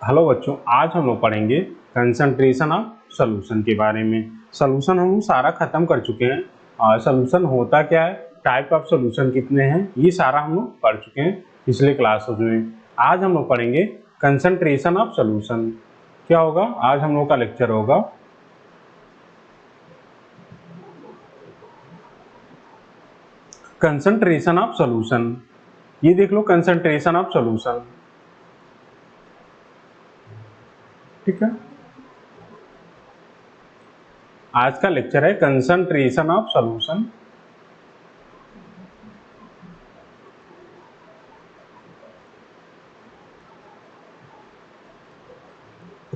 Hello बच्चों, आज हम लोग पढ़ेंगे कंसंट्रेशन ऑफ सॉल्यूशन के बारे में। सॉल्यूशन हम सारा खत्म कर चुके हैं और सॉल्यूशन होता क्या है, टाइप ऑफ सॉल्यूशन कितने हैं, ये सारा हम लोग पढ़ चुके हैं पिछले क्लासेस में। आज हम लोग पढ़ेंगे कंसंट्रेशन ऑफ सॉल्यूशन। क्या होगा, आज हम लोग का लेक्चर होगा कंसंट्रेशन ऑफ सॉल्यूशन। ये देख लो, कंसंट्रेशन ऑफ सॉल्यूशन, ठीक है। आज का लेक्चर है concentration of solution.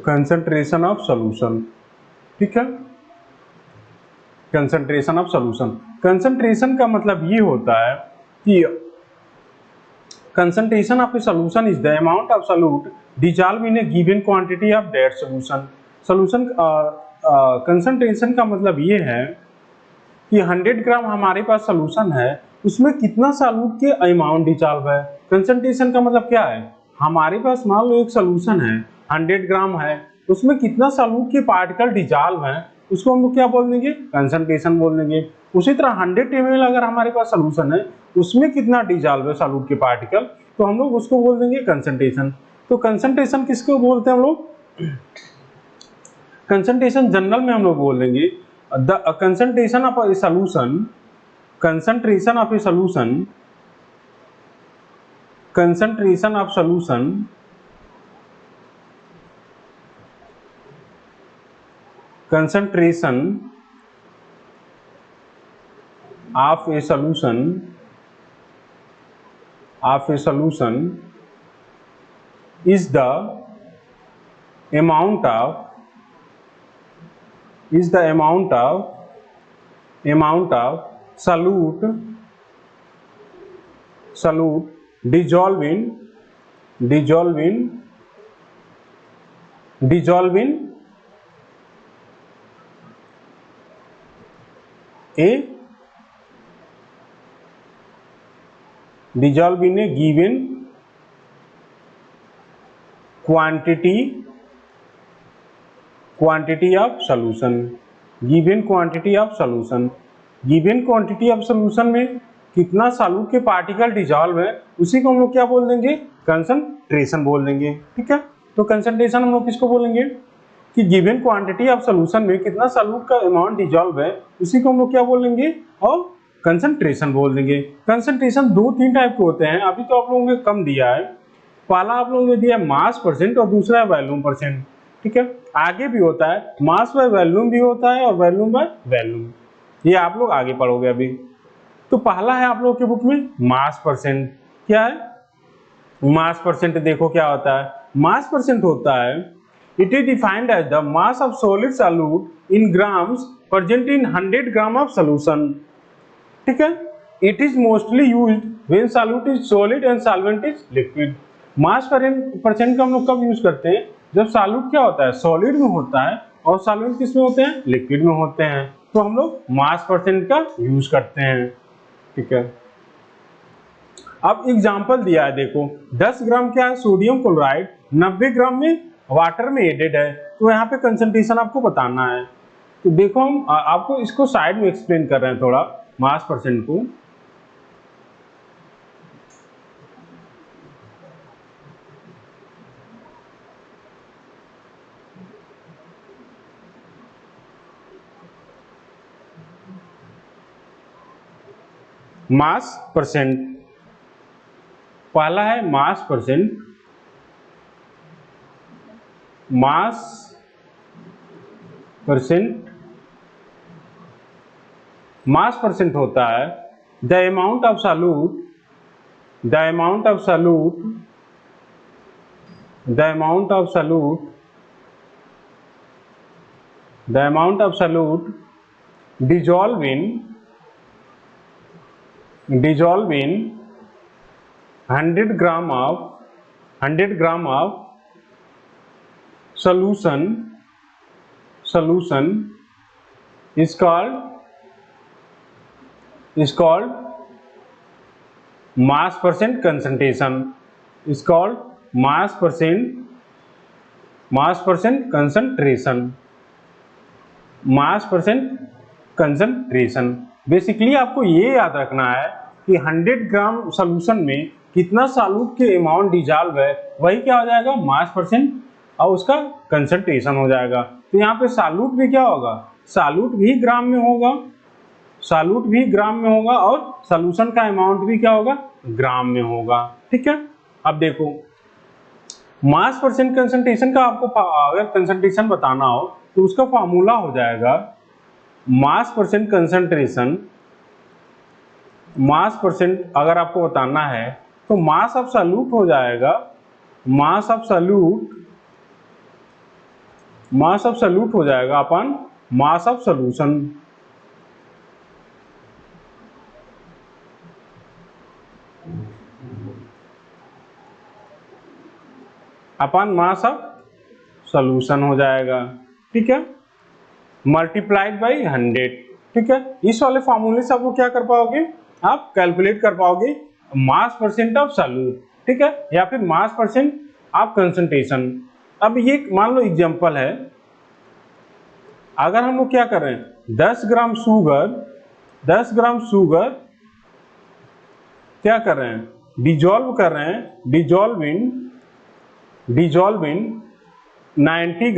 Concentration of solution, ठीक है। कंसंट्रेशन ऑफ सॉल्यूशन, कंसंट्रेशन का मतलब ये होता है कि concentration of a solution is the amount of solute dissolved in a given quantity of that solution। solution concentration का मतलब ये है कि 100 ग्राम हमारे पास सॉल्यूशन है, उसमें कितना सॉल्यूट के अमाउंट डिसॉल्व है। कंसंट्रेशन का मतलब क्या है, हमारे पास मान लो एक सॉल्यूशन है 100 ग्राम है, उसमें कितना सॉल्यूट के पार्टिकल डिसॉल्व है, उसको हम लोग क्या बोल देंगे, कंसंट्रेशन बोल देंगे। उसी तरह 100 ml अगर हमारे पास सॉल्यूशन है, उसमें कितना डिसॉल्व है सॉल्यूट के पार्टिकल, तो हम लोग उसको बोल देंगे कंसंट्रेशन। तो कंसंट्रेशन किसको बोलते हैं हम लोग, कंसंट्रेशन जनरल में हम लोग बोल देंगे the concentration of A solution, concentration of a solution, concentration of solution, concentration of a solution, of a solution is the amount of, is the amount of solute, solute dissolve in, dissolve in, dissolve in a, dissolve in a given quantity, quantity of solution, given quantity of solution, given quantity of solution में कितना solute के particle dissolve है, उसी को हम लोग क्या बोल देंगे, कंसंट्रेशन बोल देंगे, ठीक है। तो कंसंट्रेशन हम लोग किसको बोलेंगे कि गिवन क्वांटिटी ऑफ सॉल्यूशन में कितना सॉल्यूट का अमाउंट डिसॉल्व है, उसी को हम लोग क्या बोलेंगे, और कंसंट्रेशन बोल देंगे। कंसंट्रेशन 2-3 टाइप के होते हैं, अभी तो आप लोगों ने कम दिया है। पहला आप लोगों ने दिया मास परसेंट और दूसरा है वॉल्यूम परसेंट, ठीक है। आगे भी होता है मास बाय वॉल्यूम भी होता है और वॉल्यूम बाय वॉल्यूम, ये आप लोग आगे पढ़ोगे अभी। तो पहला है आप लोग के बुक में मास परसेंट। क्या है मास परसेंट, देखो क्या होता है, मास परसेंट होता है it is defined as the mass of solid solute in grams present in 100 gram of solution, ठीक है। It is mostly used when solute is solid and solvent is liquid. Mass percent का हम लोग कब use करते हैं, जब solute क्या होता है, सॉलिड में होता है और सॉल्वेंट किस में होते हैं, लिक्विड में होते हैं, तो हम लोग मास परसेंट का यूज करते हैं, ठीक है। अब एग्जांपल दिया है, देखो 10 ग्राम क्या है सोडियम क्लोराइड, 90 ग्राम में वाटर में एडेड है, तो यहाँ पे कंसंट्रेशन आपको बताना है। तो देखो हम आपको इसको साइड में एक्सप्लेन कर रहे हैं थोड़ा मास परसेंट को। मास परसेंट, पहला है मास परसेंट, मास परसेंट, मास परसेंट होता है the amount of solute, the amount of solute, the amount of solute, the amount of solute dissolve in, dissolve in 100 gram of, 100 gram of solution, solution is called, is called mass percent concentration, is called mass percent mass percent concentration, mass percent concentration. Basically आपको ये याद रखना है कि 100 ग्राम solution में कितना solute के amount dissolve है, वही क्या हो जाएगा, मास परसेंट और उसका कंसंट्रेशन हो जाएगा। तो यहाँ पे सॉल्यूट भी क्या होगा, सॉल्यूट भी ग्राम में होगा, सॉल्यूट भी ग्राम में होगा और सॉल्यूशन का अमाउंट भी क्या होगा, ग्राम में होगा। ठीक है, अब देखो मास परसेंट कंसंट्रेशन का आपको अगर कंसंट्रेशन बताना हो तो उसका फॉर्मूला हो जाएगा मास परसेंट कंसंट्रेशन, मास परसेंट अगर आपको बताना है तो मास ऑफ सॉल्यूट हो जाएगा, mass of solute, mass of solute हो जाएगा अपन मास ऑफ सॉल्यूशन। अपन मास ऑफ सॉल्यूशन हो जाएगा। ठीक है, मल्टीप्लाइड बाई 100। ठीक है, इस वाले फॉर्मूले से आपको क्या कर पाओगे, आप कैलकुलेट कर पाओगे मास परसेंट ऑफ सॉल्यूट। ठीक है, या फिर मास परसेंट ऑफ कंसंट्रेशन। अब ये मान लो एग्जांपल है, अगर हम लोग क्या कर रहे हैं 10 ग्राम शुगर, 10 ग्राम शुगर क्या कर रहे हैं, डिजोल्व कर रहे हैं, डिजोल्व इन 90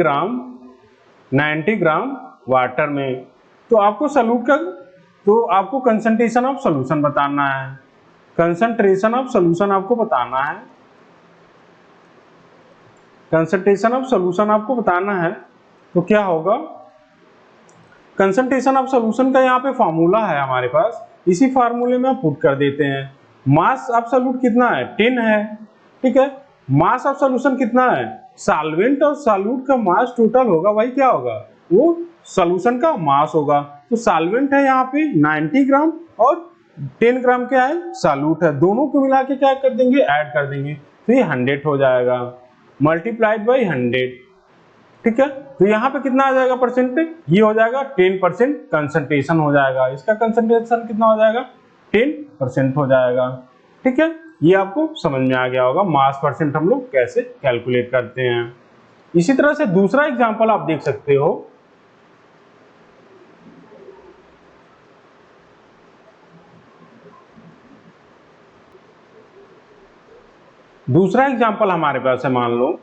ग्राम वाटर में। तो आपको सॉल्यूट का, तो आपको कंसंट्रेशन ऑफ सॉल्यूशन बताना है, कंसंट्रेशन ऑफ सॉल्यूशन आपको बताना है, कंसंट्रेशन ऑफ सॉल्यूशन आपको बताना है। तो क्या होगा, कंसंट्रेशन ऑफ सॉल्यूशन का यहाँ पे फॉर्मूला है हमारे पास, इसी फार्मूले में आप पुट कर देते हैं। मास ऑफ सॉल्यूट कितना है, 10 है। ठीक है, मास ऑफ सॉल्यूशन कितना है, सॉल्वेंट और सॉल्यूट का मास टोटल होगा, वही क्या होगा, वो सॉल्यूशन का मास होगा। तो सॉल्वेंट है यहाँ पे 90 ग्राम और 10 ग्राम क्या है, सॉल्यूट है, दोनों को मिला के क्या कर देंगे, ऐड कर देंगे, तो ये 100 हो जाएगा, मल्टीप्लाइड बाई 100। ठीक है, तो यहाँ पे कितना आ जाएगा परसेंटेज, ये हो जाएगा 10% कंसंट्रेशन हो जाएगा, इसका कंसंट्रेशन कितना हो जाएगा, 10% हो जाएगा। ठीक है, ये आपको समझ में आ गया होगा मास परसेंट हम लोग कैसे कैलकुलेट करते हैं। इसी तरह से दूसरा एग्जांपल आप देख सकते हो, दूसरा एग्जांपल हमारे पास है, मान लो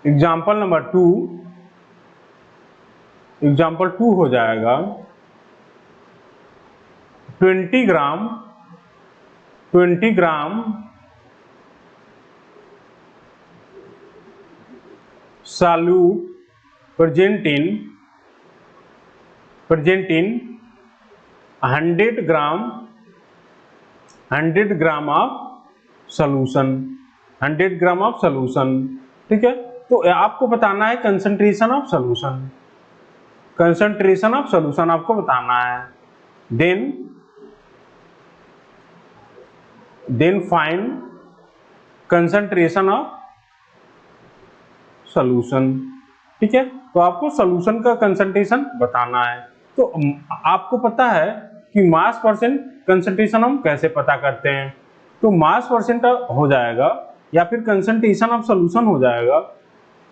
एग्जांपल नंबर 2, एग्जांपल 2 हो जाएगा 20 gram solute present in 100 gram of solution, 100 gram of solution. ठीक है, तो आपको बताना है concentration of solution, concentration of solution आपको बताना है। Then find concentration of solution. ठीक है, तो आपको सॉल्यूशन का कंसंट्रेशन बताना है। तो आपको पता है कि मास परसेंट कंसंट्रेशन हम कैसे पता करते हैं, तो मास परसेंट हो जाएगा या फिर कंसंट्रेशन ऑफ सॉल्यूशन हो जाएगा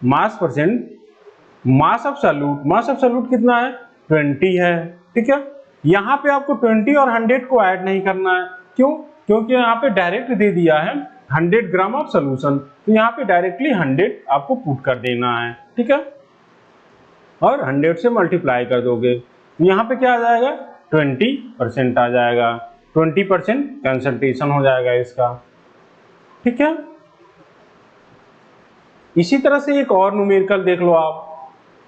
मास percent mass of solute. Mass of solute कितना है, 20 है। ठीक है, यहाँ पे आपको 20 और 100 को ऐड नहीं करना है, क्यों, क्योंकि यहाँ पे डायरेक्ट दे दिया है 100 ग्राम ऑफ सॉल्यूशन, तो यहाँ पे डायरेक्टली 100 आपको पुट कर देना है। ठीक है, और 100 से मल्टीप्लाई कर दोगे, यहाँ पे क्या आ जाएगा, 20% आ जाएगा, 20% कंसंट्रेशन हो जाएगा इसका। ठीक है, इसी तरह से एक और न्यूमेरिकल देख लो, आप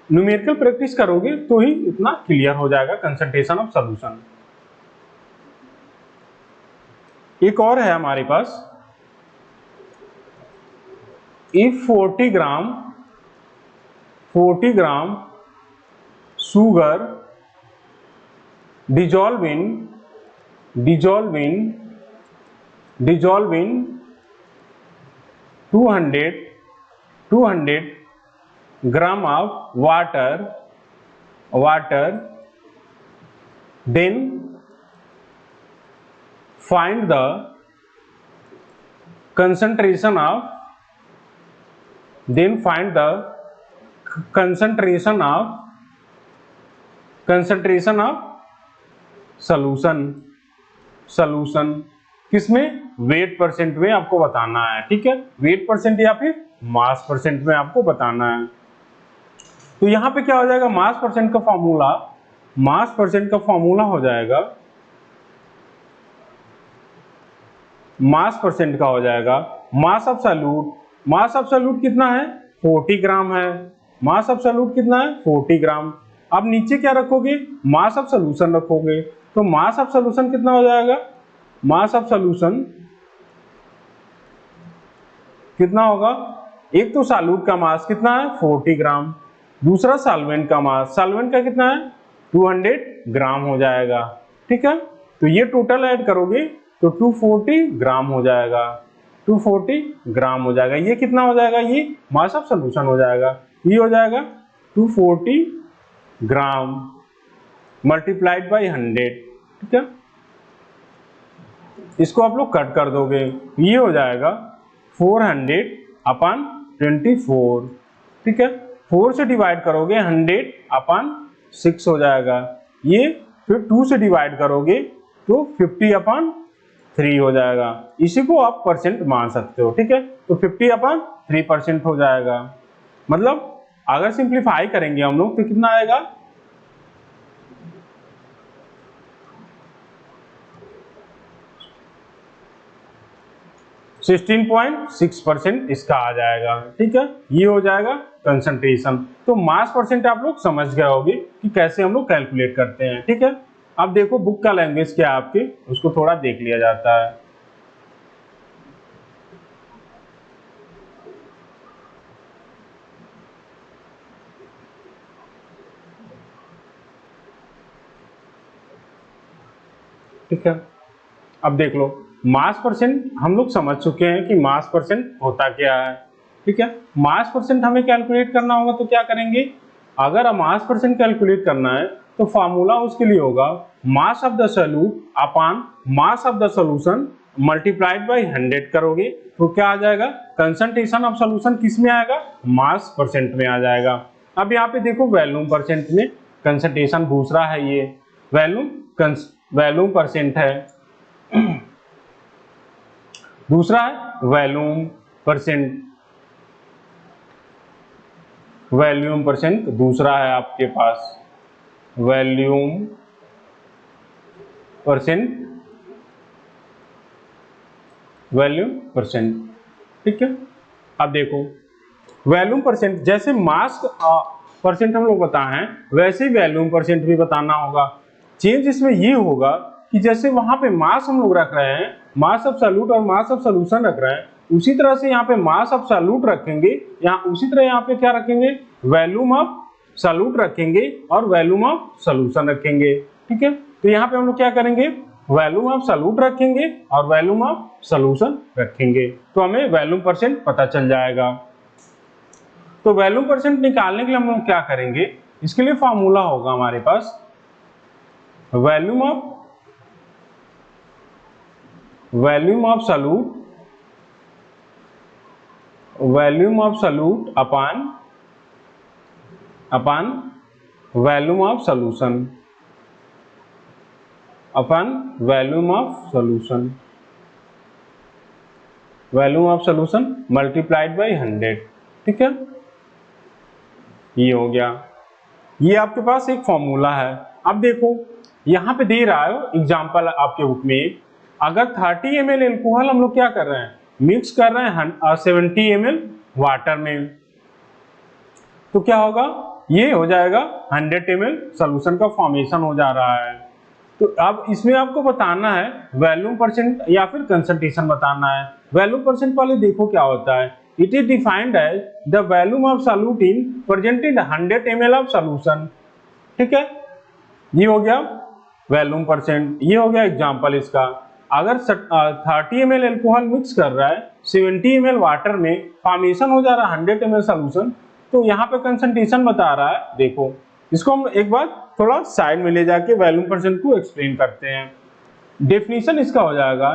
न्यूमेरिकल प्रैक्टिस करोगे तो ही इतना क्लियर हो जाएगा कंसंट्रेशन ऑफ सॉल्यूशन। एक और है हमारे पास, if 40 gram sugar dissolve in 200 gram of water, then find the concentration of then find the concentration of solution किसमें, वेट परसेंट में आपको बताना है, ठीक है, वेट परसेंट या फिर मास परसेंट में आपको बताना है। तो यहां पे क्या हो जाएगा, मास परसेंट का फॉर्मूला हो जाएगा, मास परसेंट का हो जाएगा मास ऑफ सॉल्यूट कितना है 40 ग्राम है, मास ऑफ सॉल्यूट कितना है 40 ग्राम। अब नीचे क्या रखोगे, मास ऑफ सॉल्यूशन रखोगे, तो मास ऑफ सॉल्यूशन कितना हो जाएगा, मास ऑफ सॉल्यूशन कितना होगा, एक तो सॉल्यूट का मास कितना है 40 ग्राम, दूसरा सॉल्वेंट का मास, सॉल्वेंट का कितना है 200 ग्राम हो जाएगा, ठीक है। तो ये टोटल ऐड करोगे तो 240 ग्राम हो जाएगा, 240 ग्राम हो जाएगा। ये कितना हो जाएगा, ये मास ऑफ सॉल्यूशन हो जाएगा, ये हो जाएगा 240 ग्राम मल्टीप्लाइड बाई 100, ठीक है। इसको आप लोग कट कर दोगे, ये हो जाएगा 400 अपन 24, ठीक है। 4 से डिवाइड करोगे 100 अपन 6 हो जाएगा, ये फिर 2 से डिवाइड करोगे तो 50 अपन 3 हो जाएगा। इसी को आप परसेंट मान सकते हो, ठीक है। तो 50 अपन 3% हो जाएगा। मतलब अगर सिंप्लीफाई करेंगे हम लोग तो कितना आएगा, 16.6% इसका आ जाएगा, ठीक है। ये हो जाएगा कंसंट्रेशन। तो मास परसेंट आप लोग समझ गए होंगे कि कैसे हम लोग कैलकुलेट करते हैं, ठीक है। अब देखो बुक का लैंग्वेज क्या है आपके, उसको थोड़ा देख लिया जाता है। ठीक है, अब देख लो मास परसेंट हम लोग समझ चुके हैं कि मास परसेंट होता क्या है, ठीक है। मास परसेंट हमें कैलकुलेट करना होगा तो क्या करेंगे, अगर मास परसेंट कैलकुलेट करना है तो फॉर्मूला उसके लिए होगा mass of the solute upon mass of the solution multiplied by 100 करोगे तो क्या आ जाएगा, कंसंट्रेशन ऑफ सॉल्यूशन किस में आएगा, मास परसेंट में आ जाएगा। अब यहाँ पे देखो वॉल्यूम परसेंट में, कंसंट्रेशन दूसरा है, ये वॉल्यूम परसेंट है, दूसरा है वॉल्यूम परसेंट दूसरा है आपके पास, वॉल्यूम परसेंट, ठीक है। अब देखो वॉल्यूम परसेंट जैसे मास परसेंट हम लोग बताए हैं वैसे ही वॉल्यूम परसेंट भी बताना होगा। चेंज इसमें ये होगा कि जैसे वहां पे मास हम लोग रख रहे हैं, मास ऑफ सॉल्यूट और मास ऑफ सॉल्यूशन रख रहे हैं, उसी तरह से यहाँ पे मास ऑफ सॉल्यूट रखेंगे, यहाँ उसी तरह यहाँ पे क्या रखेंगे, वॉल्यूम ऑफ सॉल्यूट रखेंगे और वॉल्यूम ऑफ सॉल्यूशन रखेंगे, ठीक है। तो यहाँ पे हम लोग क्या करेंगे, वॉल्यूम ऑफ सॉल्यूट रखेंगे और वॉल्यूम ऑफ सॉल्यूशन रखेंगे, तो हमें वॉल्यूम परसेंट पता चल जाएगा। तो वॉल्यूम परसेंट निकालने के लिए हम लोग क्या करेंगे, इसके लिए फॉर्मूला होगा हमारे पास volume of solute upon volume of solution multiplied by 100, ठीक है। ये हो गया, ये आपके पास एक फॉर्मूला है। अब देखो यहाँ पे दे रहा है एग्जांपल आपके बुक में, अगर 30 ml एल्कोहल हम लोग क्या कर रहे हैं, मिक्स कर रहे हैं 70 ml वाटर में, तो क्या होगा, ये हो जाएगा 100 ml सॉल्यूशन का फॉर्मेशन हो जा रहा है। तो अब इसमें आपको बताना है वॉल्यूम परसेंट या फिर कंसंट्रेशन बताना है। वॉल्यूम परसेंट वाले देखो क्या होता है, it is defined as the volume of solute in present in 100 ml of solution, ठीक है। ये हो गया वॉल्यूम परसेंट, ये हो गया एग्जांपल इसका। अगर 30 ml एल्कोहल मिक्स कर रहा है 70 ml वाटर में, फॉर्मेशन हो जा रहा है 100 ml सॉल्यूशन, तो यहाँ पे कंसंट्रेशन बता रहा है। देखो इसको हम एक बार थोड़ा साइड में ले जाके वॉल्यूम परसेंट को एक्सप्लेन करते हैं। डेफिनेशन इसका हो जाएगा,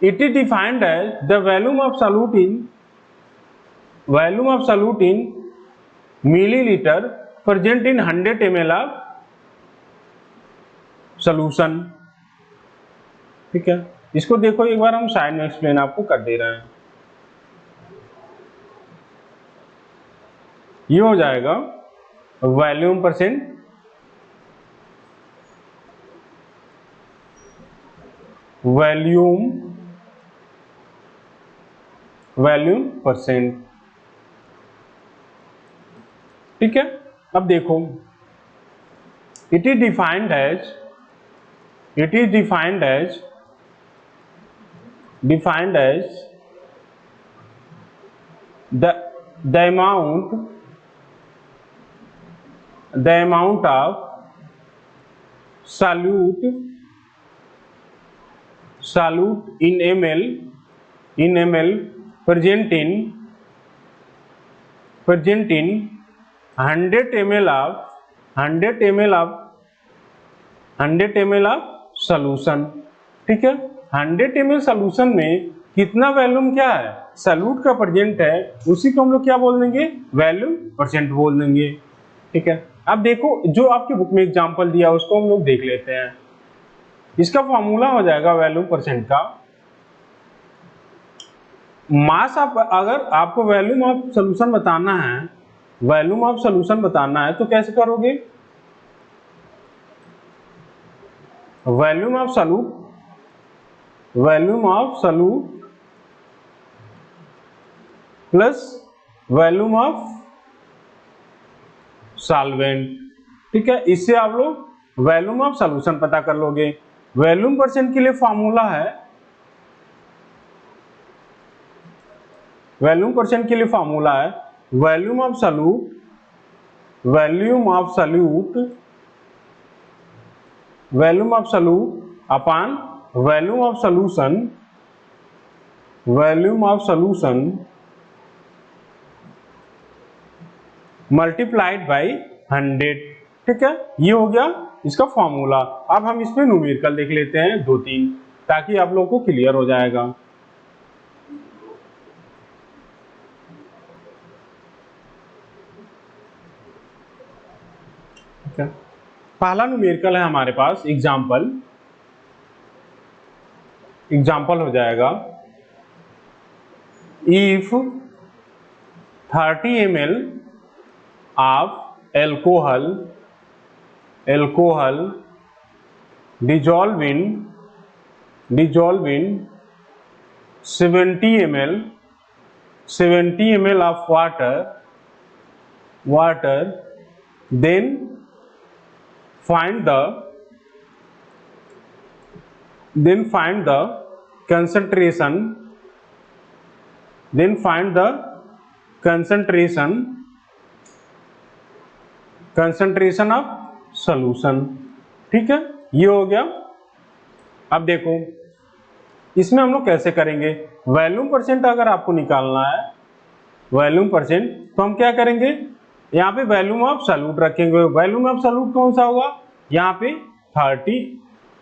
it is defined as the volume of solute in volume of solute in millilitre present in 100 ml of solution. ठीक है, इसको देखो एक बार, हम साइड में एक्सप्लेन आपको कर दे रहे हैं। ये हो जाएगा वॉल्यूम परसेंट, वॉल्यूम परसेंट। ठीक है, अब देखो, it is defined as the amount of solute in ml present in 100 ml of solution। ठीक है, 100 ml सॉल्यूशन में कितना वॉल्यूम क्या है, सॉल्यूट का प्रेजेंट है, उसी को हम लोग क्या बोल देंगे, वॉल्यूम परसेंट बोल देंगे। ठीक है, अब देखो जो आपकी बुक में एग्जांपल दिया उसको हम लोग देख लेते हैं। इसका फॉर्मूला हो जाएगा वॉल्यूम परसेंट का, मास ऑफ, अगर आपको वॉल्यूम ऑफ सॉल्यूशन बताना है तो कैसे करोगे, volume of solute plus volume of solvent. ठीक है, इससे आप लोग वॉल्यूम ऑफ सॉल्यूशन पता कर लोगे। वॉल्यूम परसेंट के लिए फॉर्मूला है, volume of solute upon volume of solution multiplied by 100। ठीक है, ये हो गया इसका फॉर्मूला। अब हम इसमें न्यूमेरिकल देख लेते हैं 2-3, ताकि आप लोगों को क्लियर हो जाएगा। ठीक है, पहला न्यूमेरिकल है हमारे पास, एग्जाम्पल हो जाएगा, if 30 ml of alcohol dissolve in 70 ml of water, then find the concentration of solution. ठीक है, ये हो गया। अब देखो इसमें हम लोग कैसे करेंगे, वॉल्यूम परसेंट अगर आपको निकालना है वॉल्यूम परसेंट, तो हम क्या करेंगे, यहाँ पे वॉल्यूम ऑफ सॉल्यूट रखेंगे। वॉल्यूम ऑफ सॉल्यूट कौन सा होगा, यहाँ पे 30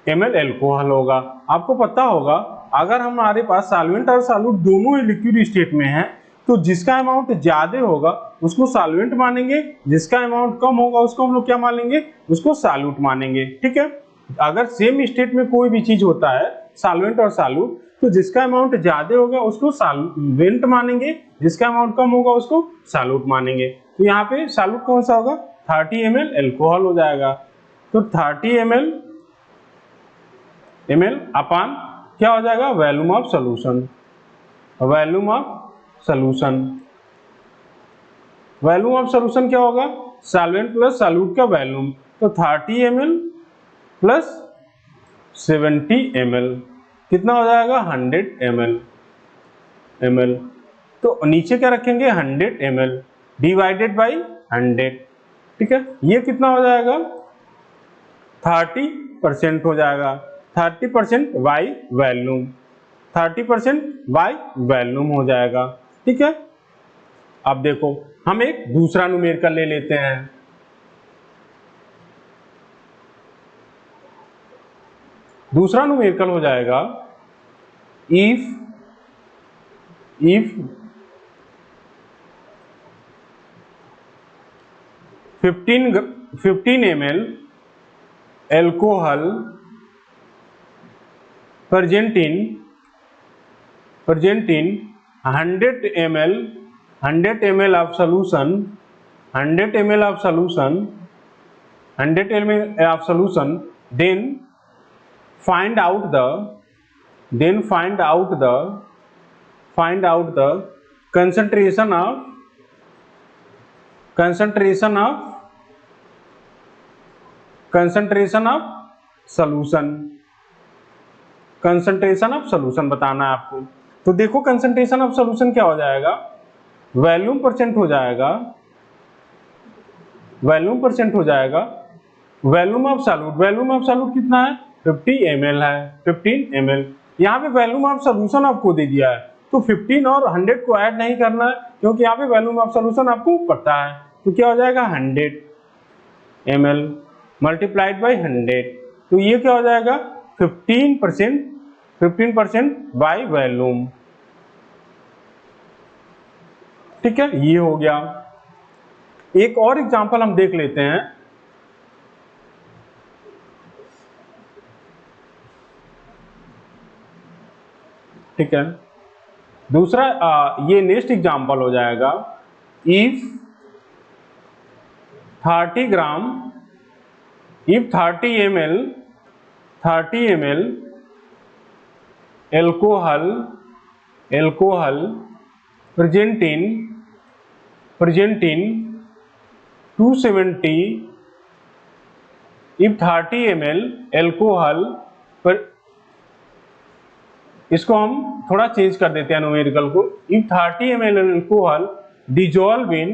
ml एल्कोहल होगा। आपको पता होगा अगर हमारे पास सॉल्वेंट और सॉल्यूट दोनों ही लिक्विड स्टेट में है, तो जिसका अमाउंट ज्यादा होगा उसको सॉल्वेंट मानेंगे, जिसका अमाउंट कम होगा उसको हम लोग क्या मानेंगे, उसको सॉल्यूट मानेंगे। ठीक है, अगर सेम स्टेट में कोई भी चीज होता है सॉल्वेंट और सॉल्यूट, तो जिसका अमाउंट ज्यादा होगा उसको सॉल्वेंट मानेंगे, जिसका अमाउंट कम होगा उसको सॉल्यूट मानेंगे। तो यहाँ पे सॉल्यूट कौन सा होगा, 30 ml एल्कोहल हो जाएगा। तो 30 ml अपान क्या हो जाएगा, volume of solution. Volume of solution क्या होगा, सॉल्वेंट प्लस सॉल्यूट का वॉल्यूम, तो 30 ml प्लस 70 ml कितना हो जाएगा, 100 ml। तो नीचे क्या रखेंगे, 100 ml डिवाइडेड बाई 100। ठीक है, ये कितना हो जाएगा, 30% हो जाएगा। 30% बाई वॉल्यूम, 30% बाई वॉल्यूम हो जाएगा। ठीक है, अब देखो हम एक दूसरा न्यूमेरिकल ले लेते हैं। दूसरा न्यूमेरिकल हो जाएगा, if 15 ml alcohol present in 100 ml of solution, 100 ml of solution, then find out the concentration of solution बताना है आपको। तो देखो कंसंट्रेशन ऑफ सॉल्यूशन क्या हो जाएगा, वॉल्यूम परसेंट हो जाएगा, वॉल्यूम ऑफ सॉल्यूट कितना है, 50 ml है, 15 ml। यहाँ पे वॉल्यूम ऑफ सॉल्यूशन आपको दे दिया है, तो 15 और 100 को ऐड नहीं करना है, क्योंकि यहाँ पे वॉल्यूम ऑफ सॉल्यूशन आपको पता है। तो क्या हो जाएगा, 100 ml मल्टीप्लाइड बाई 100, तो ये क्या हो जाएगा, 15% बाई वॉल्यूम। ठीक है, ये हो गया। एक और एग्जांपल हम देख लेते हैं। ठीक है, दूसरा ये नेक्स्ट एग्जांपल हो जाएगा, if 30 ml alcohol present in 270, if 30 ml alcohol पर, इसको हम थोड़ा चेंज कर देते हैं न्यूमेरिकल को, if 30 ml alcohol dissolve in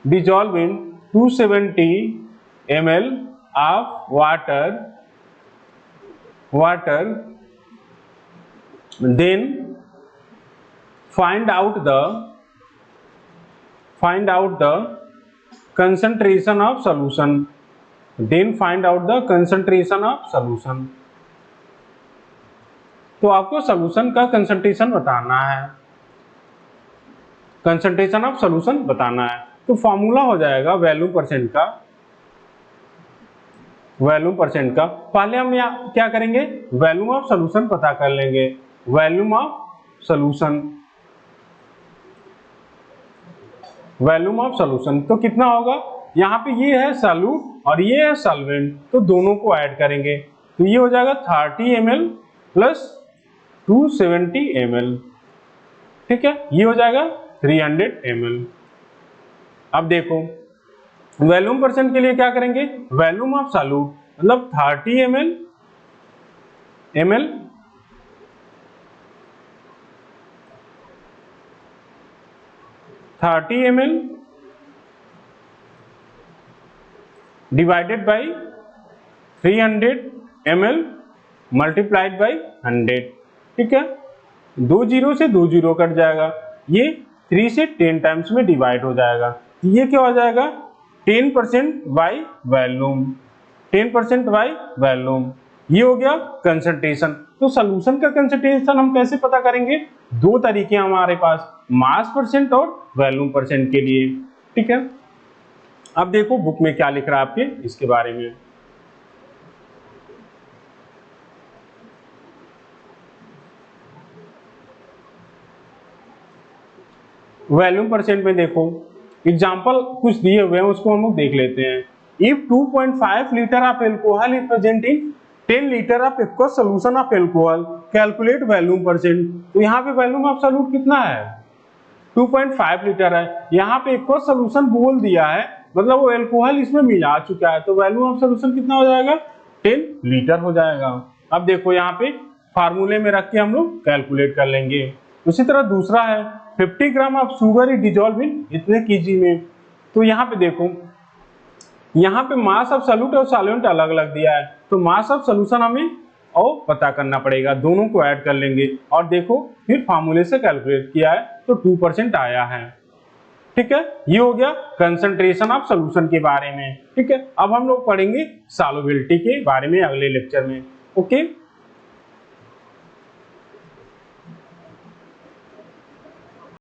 270 ml of water, then find out the concentration of solution, तो आपको सॉल्यूशन का कंसंट्रेशन बताना है, कंसंट्रेशन ऑफ सॉल्यूशन बताना है। तो फॉर्मूला हो जाएगा वॉल्यूम परसेंट का। पहले हम यहाँ क्या करेंगे, वॉल्यूम ऑफ सॉल्यूशन पता कर लेंगे। वॉल्यूम ऑफ सॉल्यूशन तो कितना होगा, यहाँ पे ये है सॉल्यूट और ये है सॉल्वेंट, तो दोनों को ऐड करेंगे, तो ये हो जाएगा 30 ml प्लस 270 ml। ठीक है, ये हो जाएगा 300 ml। अब देखो वॉल्यूम परसेंट के लिए क्या करेंगे, वॉल्यूम ऑफ सॉल्यूट मतलब 30 ml divided by 300 ml multiplied by 100। ठीक है, 2 जीरो से 2 जीरो कट जाएगा, ये 3 से 10 टाइम्स में डिवाइड हो जाएगा, ये क्या हो जाएगा 10% बाई वॉल्यूम। ये हो गया कंसंट्रेशन। तो सॉल्यूशन का कंसंट्रेशन हम कैसे पता करेंगे, दो तरीके हमारे पास, मास परसेंट और वॉल्यूम परसेंट के लिए। ठीक है, अब देखो बुक में क्या लिख रहा है आपके इसके बारे में। वॉल्यूम परसेंट में देखो एग्जाम्पल कुछ दिए हुए हैं, उसको हम लोग देख लेते हैं। If 2.5 litre of alcohol is present in 10 litre of aqueous solution of alcohol, calculate volume percent. तो यहाँ पे वॉल्यूम ऑफ सॉल्यूट कितना है, 2.5 लीटर है। यहाँ पे एक्वस सॉल्यूशन बोल दिया है, मतलब वो एल्कोहल इसमें मिला चुका है, तो वॉल्यूम ऑफ सॉल्यूशन कितना हो जाएगा, 10 लीटर हो जाएगा। अब देखो यहाँ पे फार्मूले में रख के हम लोग कैलकुलेट कर लेंगे। उसी तरह दूसरा है 50 gram of sugar is dissolve in इतने केजी में। तो यहाँ पे देखो, यहाँ पे मास ऑफ सॉल्यूट और सॉल्वेंट अलग अलग दिया है, तो मास ऑफ सॉल्यूशन हमें और पता करना पड़ेगा, दोनों को ऐड कर लेंगे और देखो फिर फार्मूले से कैलकुलेट किया है तो 2% आया है। ठीक है, ये हो गया कंसंट्रेशन ऑफ सॉल्यूशन के बारे में। ठीक है, अब हम लोग पढ़ेंगे सॉल्युबिलिटी के बारे में अगले लेक्चर में। ओके।